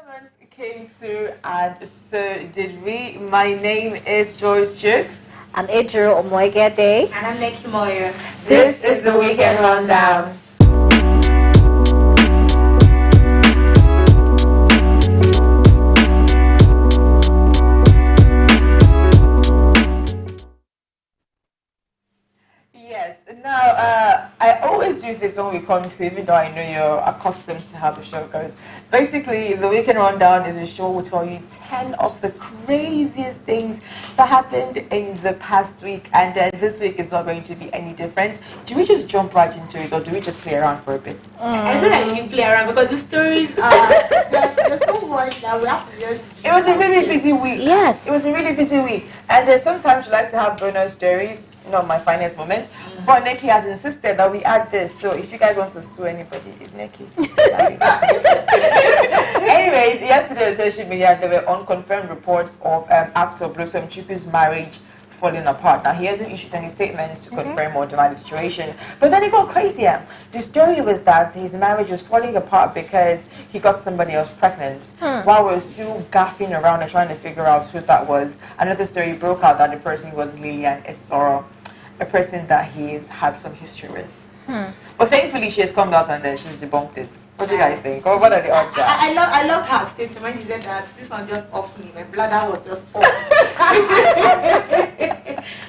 Parliament came through, and so did we. My name is Joyce Jukes. I'm Ejiro Omoigede. And I'm Neki Moyo. This is the Weekend Rundown. Yes. Now, I always do this when we come to, even though I know you're accustomed to how the show goes. Basically, the Weekend Rundown is a show will tell you 10 of the craziest things that happened in the past week, and this week is not going to be any different. Do we just jump right into it, or do we just play around for a bit? I feel like we can play around because the stories are there's so much that we have to just. It was a really busy week. Yes. It was a really busy week. And sometimes you like to have bonus stories, not my finest moment. But Neki has insisted that we add this. So if you guys want to sue anybody, it's Neki. Anyways, yesterday on social media, there were unconfirmed reports of actor Blossom Chukwu's marriage falling apart. Now, he hasn't issued any statements to confirm or deny the situation. But then it got crazier. The story was that his marriage was falling apart because he got somebody else pregnant. While we're still gaffing around and trying to figure out who that was, another story broke out that the person was Lillian Esoro, a person that he's had some history with. But thankfully, she has come out and then she's debunked it. What do you guys think? Or what are the odds there? I love her statement when she said that this one just off me. My bladder was just off.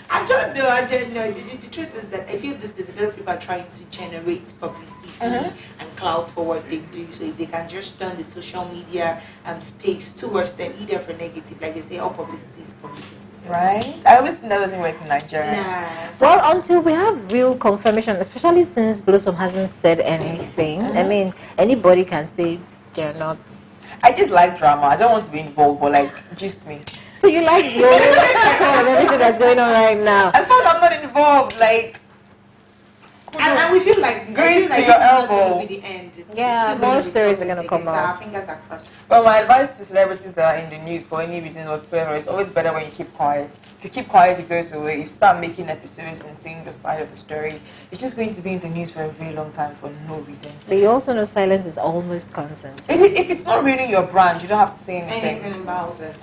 I don't know. I don't know. The truth is that I feel there's a lot of people are trying to generate publicity and clout for what they do. So if they can just turn the social media space towards them, either for negative, like they say, all publicity is publicity. Right? I always think that doesn't work in Nigeria. Nah. Well, until we have real confirmation, especially since Blossom hasn't said anything. I mean, anybody can say they're not. I just like drama. I don't want to be involved, but like, just me. So you like everything that's going on right now? As far as I'm not involved, like. And we feel like Grace to this your is not elbow. going to be the end. Yeah, more stories are going to come out. out. Our fingers are crossed. Well, my advice to celebrities that are in the news for any reason whatsoever is always better when you keep quiet. If you keep quiet, it goes away. If you start making episodes and saying your side of the story, it's just going to be in the news for a very long time for no reason. But you also know silence is almost consent. If it's not ruining your brand, you don't have to say anything. Anything about it.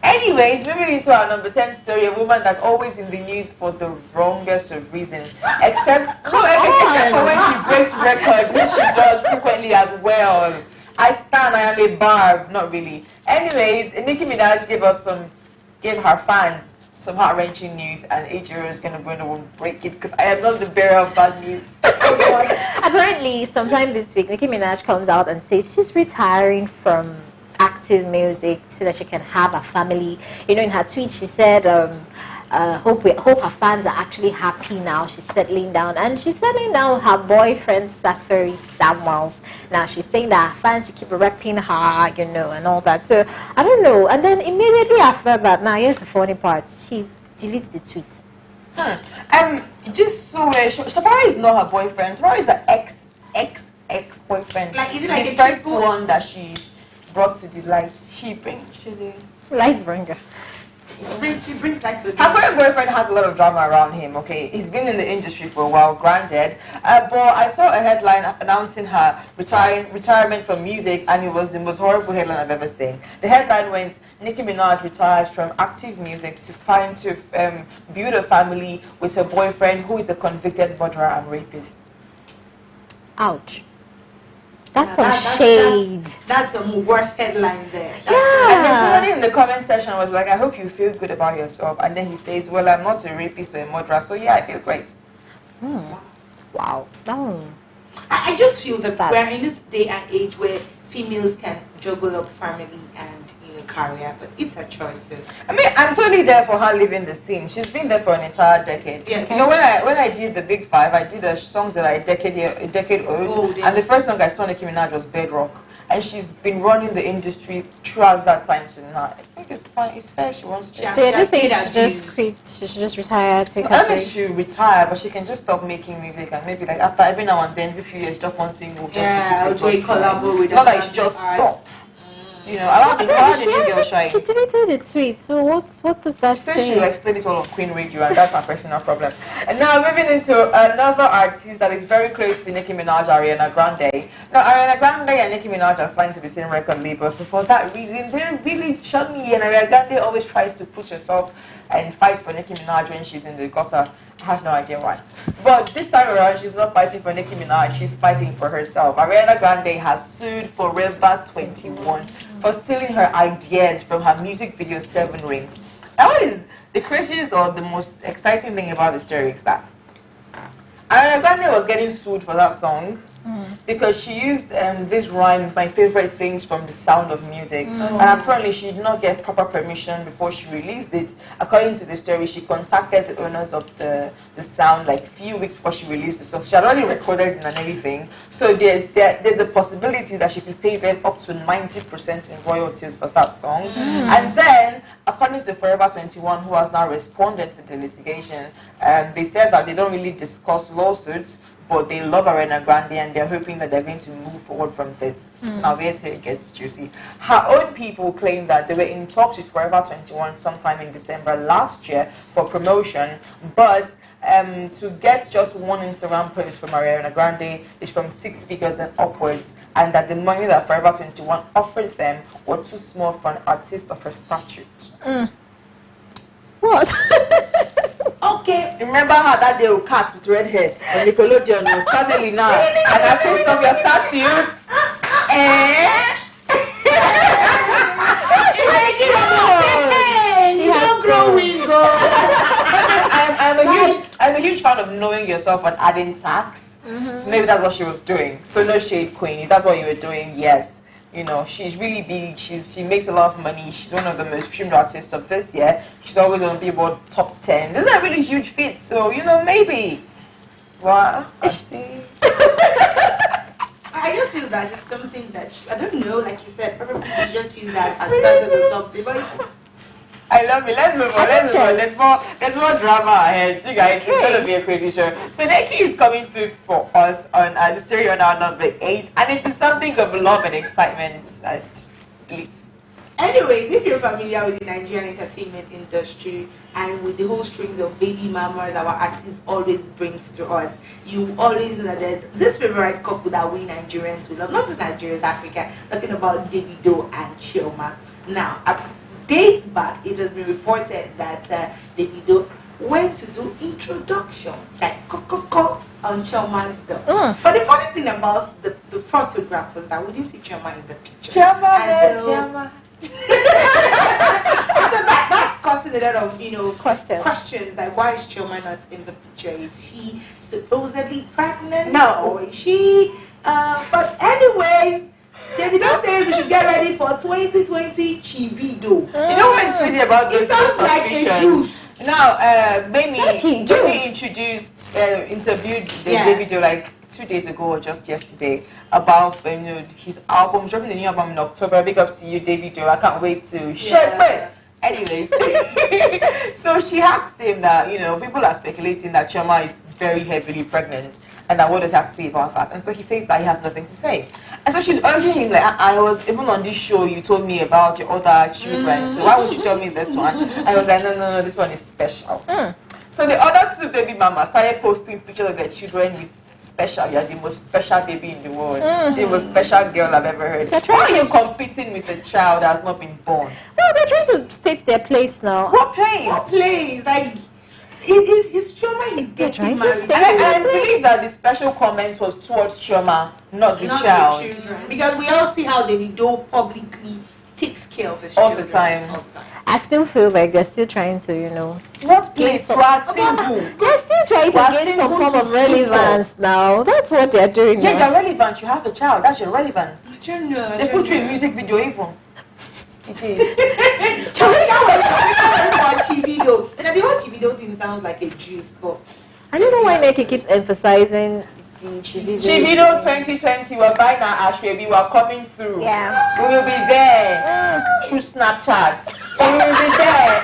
Anyways, moving into our number 10 story, a woman that's always in the news for the wrongest of reasons. Except for when she breaks records, which she does frequently as well. I am a barb, not really. Anyways, Nicki Minaj gave her fans some heart-wrenching news, and Ejiro is going to go and break it because I am not the bearer of bad news. Apparently, sometime this week, Nicki Minaj comes out and says she's retiring from active music so that she can have a family. You know, in her tweet, she said, hope her fans are actually happy now. She's settling down, and she's settling down with her boyfriend, Safari Samuels. Now, she's saying that her fans should keep repping her, you know, and all that. So, I don't know. And then immediately after that, now, here's the funny part. She deletes the tweet. Just so Safari is not her boyfriend. Safari is her ex-boyfriend. Like, is it like the a first triple? one that she brought to the light? She's a Light bringer. She brings light to her current boyfriend has a lot of drama around him, okay? He's been in the industry for a while, granted. But I saw a headline announcing her retirement from music, and it was the most horrible headline I've ever seen. The headline went, Nicki Minaj retires from active music to build a family with her boyfriend, who is a convicted murderer and rapist. Ouch. That's some shade. That's the worst headline there. And then somebody in the comment section was like, I hope you feel good about yourself. And then he says, well, I'm not a rapist or a murderer, so yeah, I feel great. Wow. Oh. I just feel that we're in this day and age where females can juggle up family and career, but it's a choice. So. I mean, I'm totally there for her living the scene. She's been there for an entire decade. Yes. You know, when I did the Big Five, I did songs that are a decade old, and the first song I saw Nicki Minaj was Bedrock, and she's been running the industry throughout that time to now. I think it's fine. It's fair. She wants to. So you're just saying she should just retire, take her I don't think break? she should retire, but she can just stop making music and maybe like after every now and then, every few years, drop one single. Just to keep it going. collabo with Not that she just stop. You know, allow the new girl shine. She deleted the tweet. So what does that Since say? she will explain it all on Queen Radio, and that's her personal problem. And now moving into another artist that is very close to Nicki Minaj, Ariana Grande. Now Ariana Grande and Nicki Minaj are signed to the same record label, so for that reason, they're really chummy. And Ariana Grande always tries to put herself and fight for Nicki Minaj when she's in the gutter. I have no idea why. But this time around, she's not fighting for Nicki Minaj, she's fighting for herself. Ariana Grande has sued Forever 21 for stealing her ideas from her music video 7 Rings. Now, what is the craziest or the most exciting thing about the story is that Ariana Grande was getting sued for that song because she used this rhyme, my favorite things from The Sound of Music, and apparently she did not get proper permission before she released it. According to the story, she contacted the owners of the sound like few weeks before she released the song. She had already recorded it and everything, so there's a possibility that she could pay them up to 90% in royalties for that song. And then, according to Forever 21, who has now responded to the litigation, they said that they don't really discuss lawsuits, but they love Ariana Grande and they're hoping that they're going to move forward from this. Now, here's where it gets juicy. Her own people claim that they were in talks with Forever 21 sometime in December last year for promotion, but to get just one Instagram post from Ariana Grande is from 6 figures and upwards, and that the money that Forever 21 offers them were too small for an artist of her stature. What? Okay. Remember how that day with Cat with red hair on Nickelodeon was suddenly now an artist of your stature? She has growing. I'm a huge fan of knowing yourself and adding tax. So maybe that's what she was doing. So no shade, Queenie. That's what you were doing. Yes. You know, she's really big. She makes a lot of money. She's one of the most streamed artists of this year. She's always on Billboard top 10. This is a really huge feat. So, you know, maybe. What? I see. I just feel that it's something that, I don't know, like you said, probably she just feels that as standards or something. But I love it. Let's move on. There's more drama ahead. You guys, it's going to be a crazy show. So Nicki is coming through for us on the story on our number 8. And it is something of love and excitement and bliss. anyways, if you're familiar with the Nigerian entertainment industry and with the whole strings of baby mamas our artists always brings to us, you always know that there's this favorite couple that we Nigerians will love. Not just Nigerians, Africa. Talking about Davido and Chioma. Now, days back, it has been reported that Davido went to do introduction, like on Chioma's door. But the funny thing about the photograph was that we didn't see Chioma in the picture. Chioma. So that's causing a lot of questions like, why is Chioma not in the picture? Is she supposedly pregnant? No. Or is she? But anyways, Davido says we should get ready for 2020 Chivido. You know what's crazy about those suspicions? Now, Baby introduced, interviewed Davido like 2 days ago or just yesterday about his album, dropping the new album in October. Big ups to you, Davido. I can't wait to share. Anyways, so she asked him that, people are speculating that Chioma is very heavily pregnant, and that what does he have to say about that? And so he says that he has nothing to say. And so she's urging him, like, I was even on this show, you told me about your other children, so why would you tell me this one? I was like, no, this one is special. So the other two baby mamas started posting pictures of their children with special. You're the most special baby in the world. The most special girl I've ever heard. Why are you competing with a child that has not been born? Well, they're trying to state their place now. What place? What place? Like, it's Chioma is getting married. And I believe that the special comment was towards Chioma, not the child. The children. Because we all see how Davido publicly takes care of his all children. the time. I still feel like they're still trying to, What place? You are single. They're still trying to gain some form of relevance now. That's what they're doing Yeah, now. you're relevant. You have a child. That's your relevance. I don't know. They put you in music video even. It is. Chivido. And the whole Chivido thing sounds like a juice, but I don't know why Nicki keeps emphasizing the Chivido 2020, we're buying our Ashwebi, we're coming through. Yeah. We will be there. Through Snapchat. We will be there.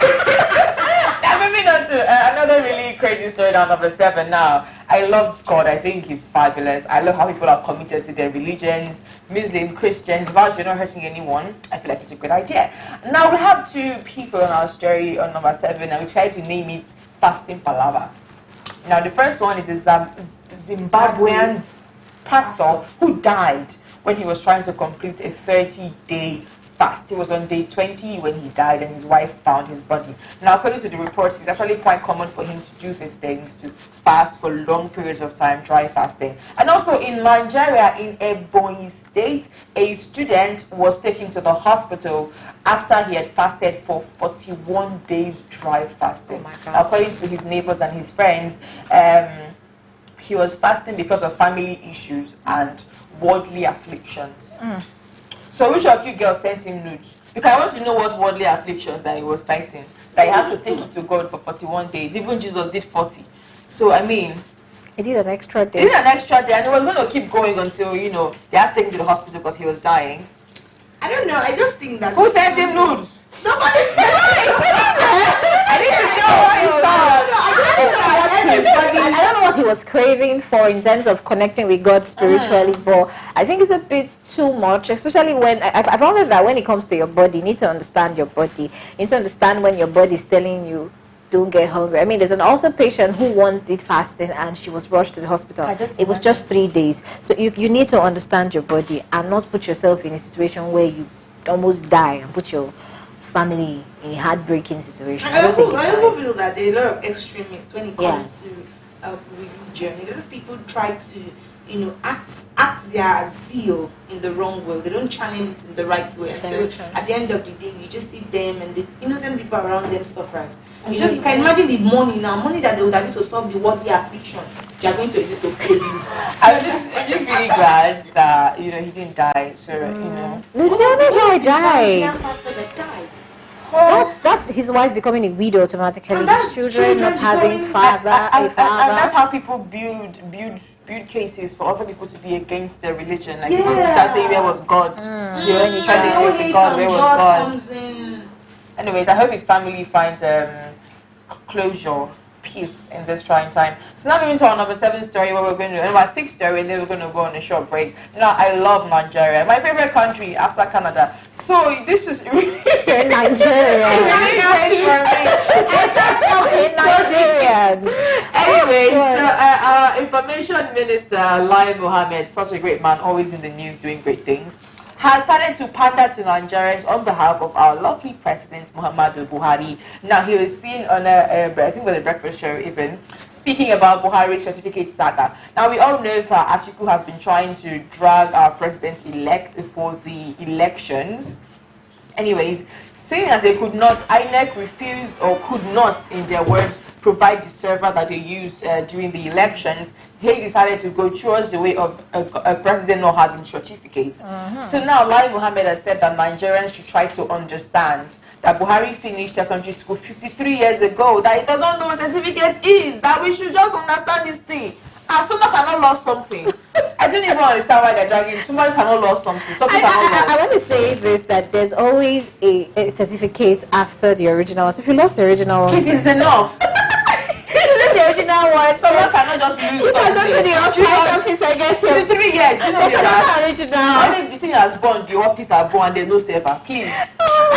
Now moving on to another really crazy story now, number 7 now. I love God. I think He's fabulous. I love how people are committed to their religions, Muslim, Christians. As they're not hurting anyone, I feel like it's a good idea. Now we have two people on our story on number 7, and we try to name it Fasting Palava. Now the first one is a Zimbabwean pastor who died when he was trying to complete a 30-day fast. He was on day 20 when he died, and his wife found his body. Now, according to the reports, it's actually quite common for him to do these things, to fast for long periods of time, dry fasting. And also in Nigeria, in Ebonyi State, a student was taken to the hospital after he had fasted for 41 days dry fasting. Oh my God. According to his neighbors and his friends, he was fasting because of family issues and worldly afflictions. So which of you girls sent him nudes? Because I want to know what worldly afflictions that he was fighting. That he had to take it to God for 41 days. Even Jesus did 40. So I mean, He did an extra he day. did an extra day, and he was going to keep going until, they had to take him to the hospital because he was dying. I don't know. I just think that. Who sent him nudes? Nobody said I need to know what he saw. I don't know what he was craving for in terms of connecting with God spiritually, but I think it's a bit too much, especially when I found out that when it comes to your body, you need to understand your body. You need to understand when your body is telling you don't get hungry. I mean, there's an ulcer patient who once did fasting and she was rushed to the hospital. It was just 3 days. So you need to understand your body and not put yourself in a situation where you almost die and put your family in a heartbreaking situation. I don't think also, it's I also nice. feel that there are a lot of extremists when it comes Yes. to religion. A lot of people try to, act their zeal in the wrong way. They don't channel it in the right way. And Very so true. at the end of the day, you just see them and the innocent people around them suffers. You can imagine the money that they would have used to solve the worldly affliction. They are going to use it to produce. I'm just really glad that, he didn't die. So, The other guy died. Pastor that died. That's his wife becoming a widow automatically. And His that's children not children having becoming- father, and a father. that's how people build cases for other people to be against their religion. Like people Yeah. start saying, where was God? You only trying to speak to God, where was God? Comes in. Anyways, I hope his family finds closure, peace in this trying time. So now moving to our number 7 story, where we're going to number 6 story, and then we're going to go on a short break. Now, I love Nigeria, my favorite country after Canada. So this was really You're Nigerian. Nigerian. Anyway, so our information minister, Lai Mohammed, such a great man, always in the news doing great things, has started to pander to Nigerians on behalf of our lovely president, Muhammadu Buhari. Now, he was seen on I think it was a breakfast show even, speaking about Buhari's certificate saga. Now, we all know that Atiku has been trying to drag our president-elect for the elections. Anyways, seeing as they could not, INEC refused or could not, in their words, provide the server that they used during the elections, they decided to go towards the way of a president not having certificates. So now Lai Mohammed has said that Nigerians should try to understand that Buhari finished secondary school 53 years ago, that he does not know what certificate is, that we should just understand this thing. Someone cannot lose something. I don't even understand why they're dragging. Someone cannot lose something. Something cannot I lose. want to say this, that there's always a certificate after the original. So if you lost the original one, This is enough. the original one, Someone cannot just lose you can go something. to the office and get your 53 years, you know That's that. another original. Only the thing has born, the office are born, and there's no server. Please. I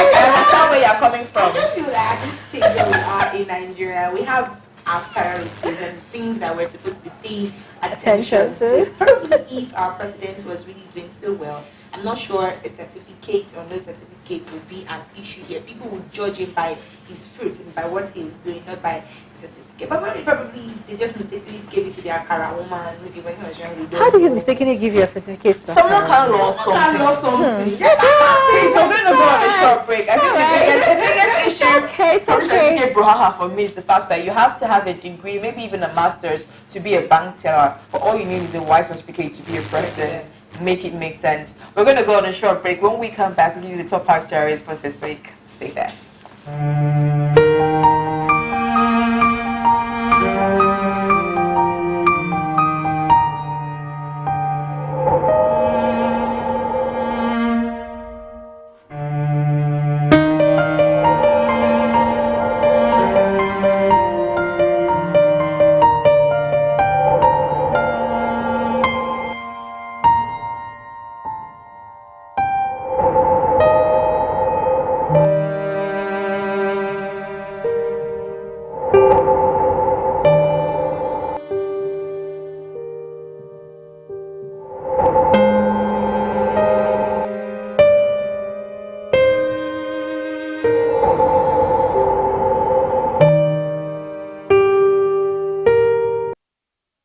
understand where you're coming I from. just feel that at this stage where we are in Nigeria, we have our priorities and things that we're supposed to be paying attention to. Probably if our president was really doing so well, I'm not sure a certificate or no certificate would be an issue here. People would judge him by his fruits and by what he is doing, not by the certificate. But probably they just mistakenly gave it to their Akara woman, maybe when he was young. How do you mistakenly give your certificate to Someone her? can lose something. something. Please, we're going to go on a short break. I think the biggest issue Okay, it's for okay. certificate Bruhaha for me is the fact that you have to have a degree, maybe even a master's, to be a bank teller. But all you need is a Y certificate to be a president. Make it make sense. We're going to go on a short break. When we come back, we'll give you the top 5 stories for this week. Stay there.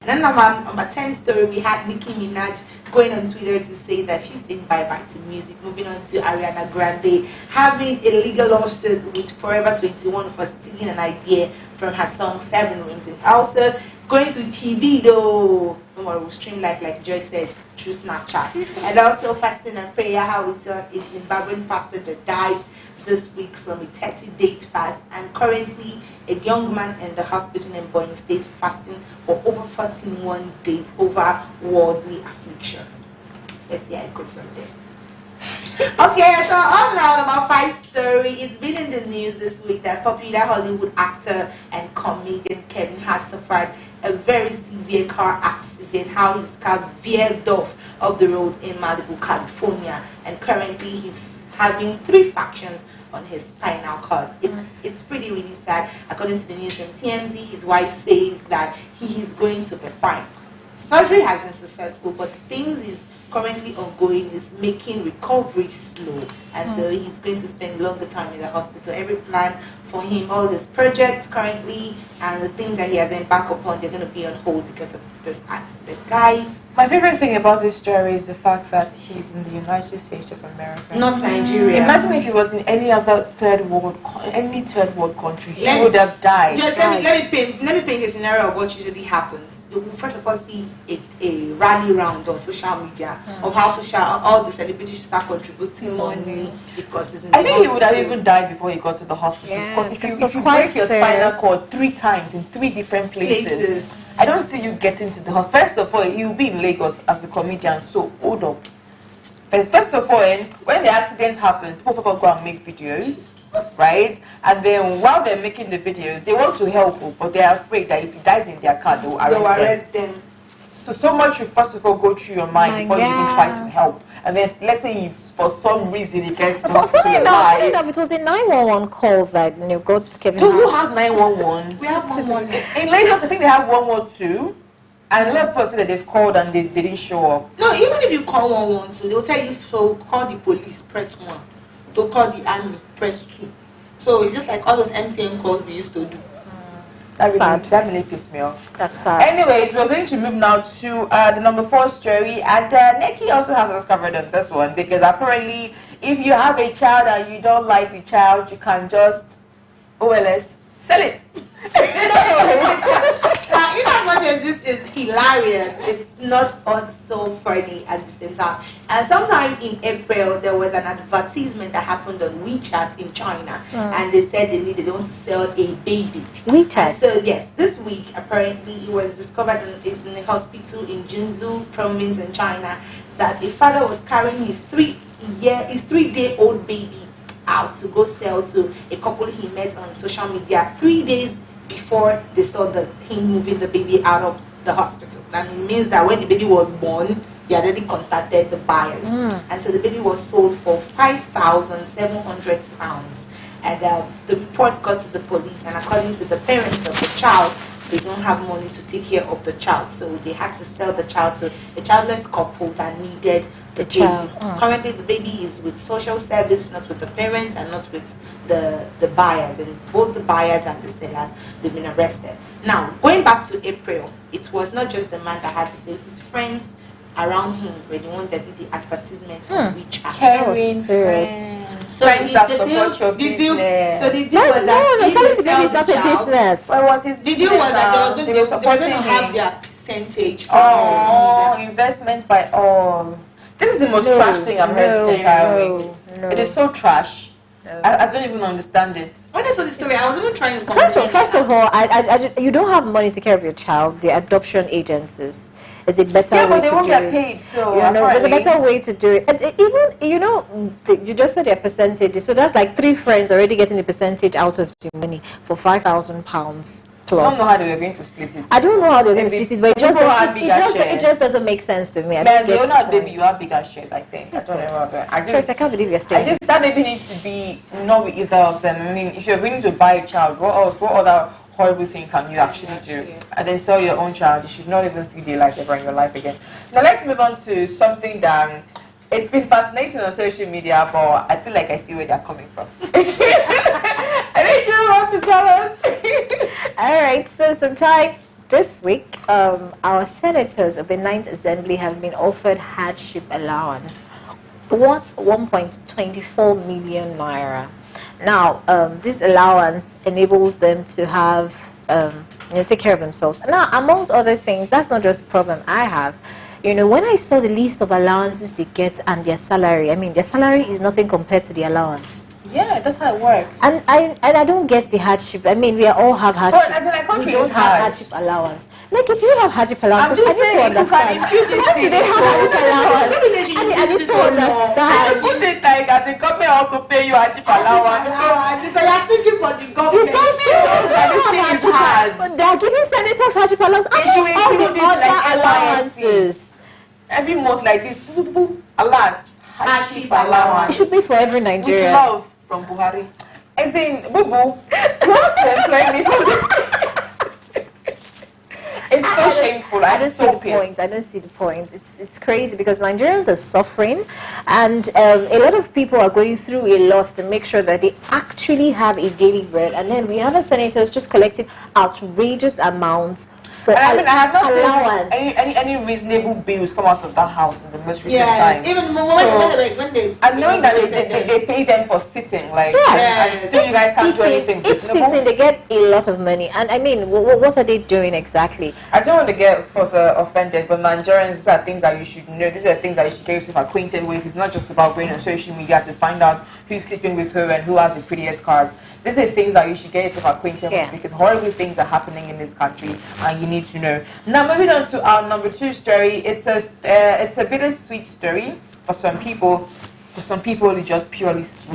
And then number 10 story, we had Nicki Minaj going on Twitter to say that she's saying bye-bye to music, moving on to Ariana Grande, having a legal lawsuit with Forever 21 for stealing an idea from her song Seven Rings, and also going to Chibido, will stream live like Joy said through Snapchat, and also fasting and prayer. How we saw a Zimbabwean pastor that died this week from a 30-day fast, and currently a young man in the hospital in Boeing State fasting for over 41 days over worldly afflictions. Let's see how it goes from there. Okay, so on number 5 story, it's been in the news this week that popular Hollywood actor and comedian Kevin Hart suffered a very severe car accident, how his car veered off of the road in Malibu, California, and currently he's having 3 fractures on his spinal cord. It's pretty really sad. According to the news from TMZ, his wife says that he is going to be fine. Surgery has been successful, but things is currently ongoing is making recovery slow, and so he's going to spend longer time in the hospital. Every plan for him, all his projects currently and the things that he has embarked upon, they're going to be on hold because of this accident. Guys, My favorite thing about this story is the fact that he's in the United States of America. not Nigeria. Imagine if he was in any other third world country, he would have died. Just let me paint a scenario of what usually happens. You will first of all see a rally round on social media of how all the celebrities should start contributing money because it's in the I think he would have hospital. even died before he got to the hospital. Yeah, because if because you it's break quite your spinal serious. cord 3 times in 3 different places, I don't see you getting to the hospital. First of all, you'll be in Lagos as a comedian, so hold up. First of all, when the accident happened, people go and make videos, right? And then while they're making the videos, they want to help, but they're afraid that if he dies in their car, they'll arrest them. So much you first of all go through your mind before you even try to help. And then let's say he's, for some reason he gets to the hospital Funny alive. enough, it was a 911 call that got Kevin Do you Hart. have 911? We have one. In Lagos, I think they have 112. And a lot of people say that they've called and they didn't show up. No, even if you call 112, they'll tell you, so call the police, press 1. To call the army, press 2. So it's just like all those MTN calls we used to do. That really pissed me off. That's sad. Anyways, we're going to move now to the number 4 story, and Nikki also has us covered on this one, because apparently if you have a child and you don't like the child, you can just OLS sell it. Now, in as much as this is hilarious, it's not also funny at the same time. And sometime in April, there was an advertisement that happened on WeChat in China, and they said they want to sell a baby. WeChat. And so yes, this week apparently it was discovered in a hospital in Jinzhou province in China that a father was carrying his 3-day-old baby out to go sell to a couple he met on social media 3 days before they saw him moving the baby out of the hospital. That means that when the baby was born, they already contacted the buyers, and so the baby was sold for £5,700. And the reports got to the police, and according to the parents of the child, they don't have money to take care of the child, so they had to sell the child to a childless couple that needed the child. baby. Currently, the baby is with social service, not with the parents and not with the buyers, and both the buyers and the sellers, they've been arrested. Now, going back to April, it was not just the man that had to say, his friends around him were the ones that did the advertisement on WeChat. That was serious. So Friends that support your so the deal business. was that No, he selling would the baby is sell not the a child. business. What was his The deal was that they were going supporting to have him. their percentage. from Oh, investment by all. This is the most trash thing I've heard this entire week. no. It is so trash. I don't even understand it. When I saw the story, I was even trying to First comprehend. of all, you don't have money to take care of your child. The adoption agencies is a better Yeah, way but they to won't do get it. paid, so There's a apparently- better way to do it. And even, you just said their percentage. So that's like 3 friends already getting the percentage out of the money for £5,000 I plus. don't know how they were going to split it. I don't know how they're going to Maybe split it, but it just, people have bigger it shares. just doesn't make sense to me. I But don't as the get owner of the baby, point. you have bigger shares, I think. I don't know about that. Chris, I can't believe you're saying that. that baby needs to be not with either of them. I mean, if you're willing to buy a child, what else? What other horrible thing can you actually do? And then sell your own child. You should not even see daylight ever in your life again. Now let's move on to something that it's been fascinating on social media, but I feel like I see where they're coming from. I think you wants to tell us. All right, so sometime this week, our senators of the Ninth Assembly have been offered hardship allowance worth 1.24 million naira. Now, this allowance enables them to have, take care of themselves. Now, amongst other things, that's not just the problem I have. When I saw the list of allowances they get and their salary, I mean, their salary is nothing compared to the allowance. Yeah, that's how it works. And I don't get the hardship. I mean, we all have hardship. But as in a country, we don't it's have hard. hardship allowance. Like, do you have hardship allowance? I'm just saying, you can impute this Why thing. do they have hardship allowance? I need to understand. Put it like as a government how to pay you hardship allowance. Because you're thinking for the You government. can't say that this thing is hard. They are giving senators hardship allowance. They should Amongst all the include it like other allowances. Every month like this, alert, hardship It allowance. should be for every With Nigerian. love from Buhari. As in, boo boo, you have to employ me for this. It's so shameful. I I'm don't see so the pissed. point. I don't see the point. It's crazy because Nigerians are suffering, and a lot of people are going through a lot to make sure that they actually have a daily bread. And then we have our senators just collecting outrageous amounts for And I mean, I have not allowance. seen any reasonable bills come out of that house in the most recent Yes, times. even So, when they and knowing that they they pay them for sitting, like, Yes. and still you guys can't do anything Each sitting, reasonable. they get a lot of money. And I mean, what are they doing exactly? I don't want to get further offended, but Nigerians, these are things that you should know. These are things that you should get yourself acquainted with. It's not just about going on social media to find out who's sleeping with who and who has the prettiest cars. These are things that you should get yourself acquainted Yes. with because horrible things are happening in this country and you need to know. Now, moving on to our number 2 story. It's a bittersweet story for some people. For some people, it's just purely sweet.